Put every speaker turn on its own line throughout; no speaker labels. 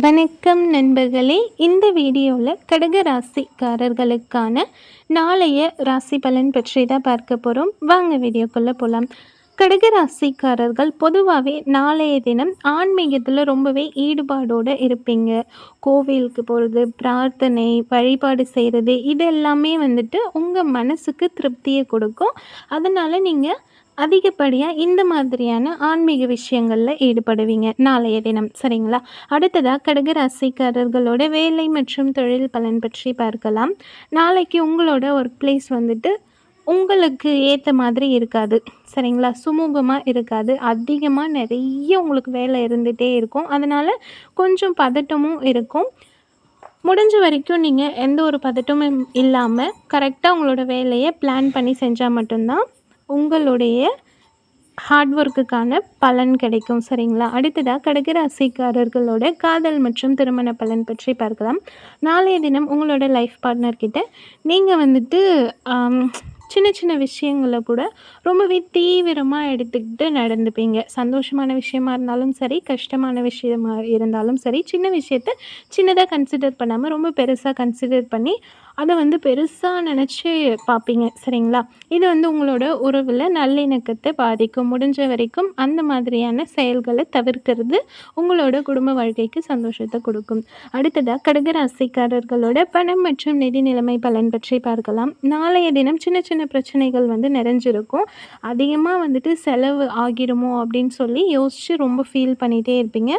வணக்கம் நண்பர்களே. இந்த வீடியோவில் கடக ராசிக்காரர்களுக்கான நாளைய ராசி பலன் பற்றி தான் பார்க்க போகிறோம். வாங்க வீடியோக்குள்ளே போகலாம். கடக ராசிக்காரர்கள் பொதுவாகவே நாளைய தினம் ஆன்மீகத்தில் ரொம்பவே ஈடுபாடோடு இருப்பீங்க. கோவிலுக்கு போகிறது, பிரார்த்தனை, வழிபாடு செய்கிறது, இது எல்லாமே வந்துட்டு உங்கள் மனசுக்கு திருப்தியை கொடுக்கும். அதனால் நீங்கள் அதிகப்படியாக இந்த மாதிரியான ஆன்மீக விஷயங்களில் ஈடுபடுவீங்க நாளைய தினம். சரிங்களா? அடுத்ததாக கடக ராசிக்காரர்களோட வேலை மற்றும் தொழில் பலன் பற்றி பார்க்கலாம். நாளைக்கு உங்களோட ஒர்க் பிளேஸ் வந்துட்டு உங்களுக்கு ஏற்ற மாதிரி இருக்காது. சரிங்களா? சுமூகமாக இருக்காது. அதிகமாக நிறைய உங்களுக்கு வேலை இருந்துகிட்டே இருக்கும். அதனால் கொஞ்சம் பதட்டமும் இருக்கும். முடிஞ்ச வரைக்கும் நீங்கள் எந்த ஒரு பதட்டமும் இல்லாமல் கரெக்டாக உங்களோட வேலையை பிளான் பண்ணி செஞ்சால் மட்டும்தான் உங்களுடைய ஹார்ட் ஒர்க்குக்கான பலன் கிடைக்கும். சரிங்களா? அடுத்ததாக கடக ராசிக்காரர்களோட காதல் மற்றும் திருமண பலன் பற்றி பார்க்கலாம். நாளைய தினம் உங்களோட லைஃப் பார்ட்னர்கிட்ட நீங்கள் வந்துட்டு சின்ன சின்ன விஷயங்களை கூட ரொம்பவே தீவிரமாக எடுத்துக்கிட்டு நடந்துப்பீங்க. சந்தோஷமான விஷயமா இருந்தாலும் சரி, கஷ்டமான விஷயமா இருந்தாலும் சரி, சின்ன விஷயத்த சின்னதாக கன்சிடர் பண்ணாமல் ரொம்ப பெருசாக கன்சிடர் பண்ணி அதை பெருசாக நினச்சி பார்ப்பீங்க. சரிங்களா? இது உங்களோட உறவில் நல்லிணக்கத்தை பாதிக்கும். முடிஞ்ச வரைக்கும் அந்த மாதிரியான செயல்களை தவிர்க்கிறது உங்களோட குடும்ப வாழ்க்கைக்கு சந்தோஷத்தை கொடுக்கும். அடுத்ததாக கடக ராசிக்காரர்களோட பணம் மற்றும் நிதி நிலைமை பலன் பற்றி பார்க்கலாம். நாளைய தினம் சின்ன சின்ன பிரச்சனைகள் நிறைஞ்சிருக்கும். அதிகமாக செலவு ஆகிருமோ அப்படின்னு சொல்லி யோசித்து ரொம்ப ஃபீல் பண்ணிகிட்டே இருப்பீங்க.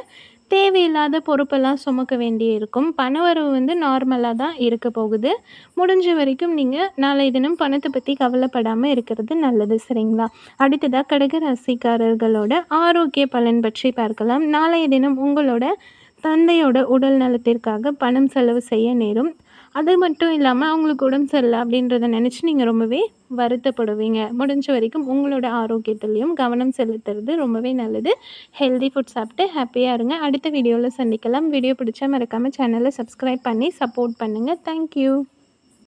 தேவையில்லாத பொறுப்பெல்லாம் சுமக்க வேண்டி இருக்கும். பணவரவு நார்மலாக தான் இருக்க போகுது. முடிஞ்ச வரைக்கும் நீங்கள் நாளைய தினம் பணத்தை பற்றி கவலைப்படாமல் இருக்கிறது நல்லது. சரிங்களா? அடுத்ததாக கடக ராசிக்காரர்களோட ஆரோக்கிய பலன் பற்றி பார்க்கலாம். நாளைய தினம் உங்களோட தந்தையோட உடல் நலத்திற்காக பணம் செலவு செய்ய நேரும். அது மட்டும் இல்லாமல் அவங்களுக்கு உடம்பு சரியில்லை அப்படின்றத நினச்சி நீங்கள் ரொம்பவே வருத்தப்படுவீங்க. முடிஞ்ச வரைக்கும் உங்களோட ஆரோக்கியத்துலேயும் கவனம் செலுத்துறது ரொம்பவே நல்லது. ஹெல்தி ஃபுட் சாப்பிட்டு ஹாப்பியாக இருங்க. அடுத்த வீடியோவில் சந்திக்கலாம். வீடியோ பிடிச்சா மறக்காமல் சேனலை சப்ஸ்கிரைப் பண்ணி சப்போர்ட் பண்ணுங்கள். தேங்க்யூ.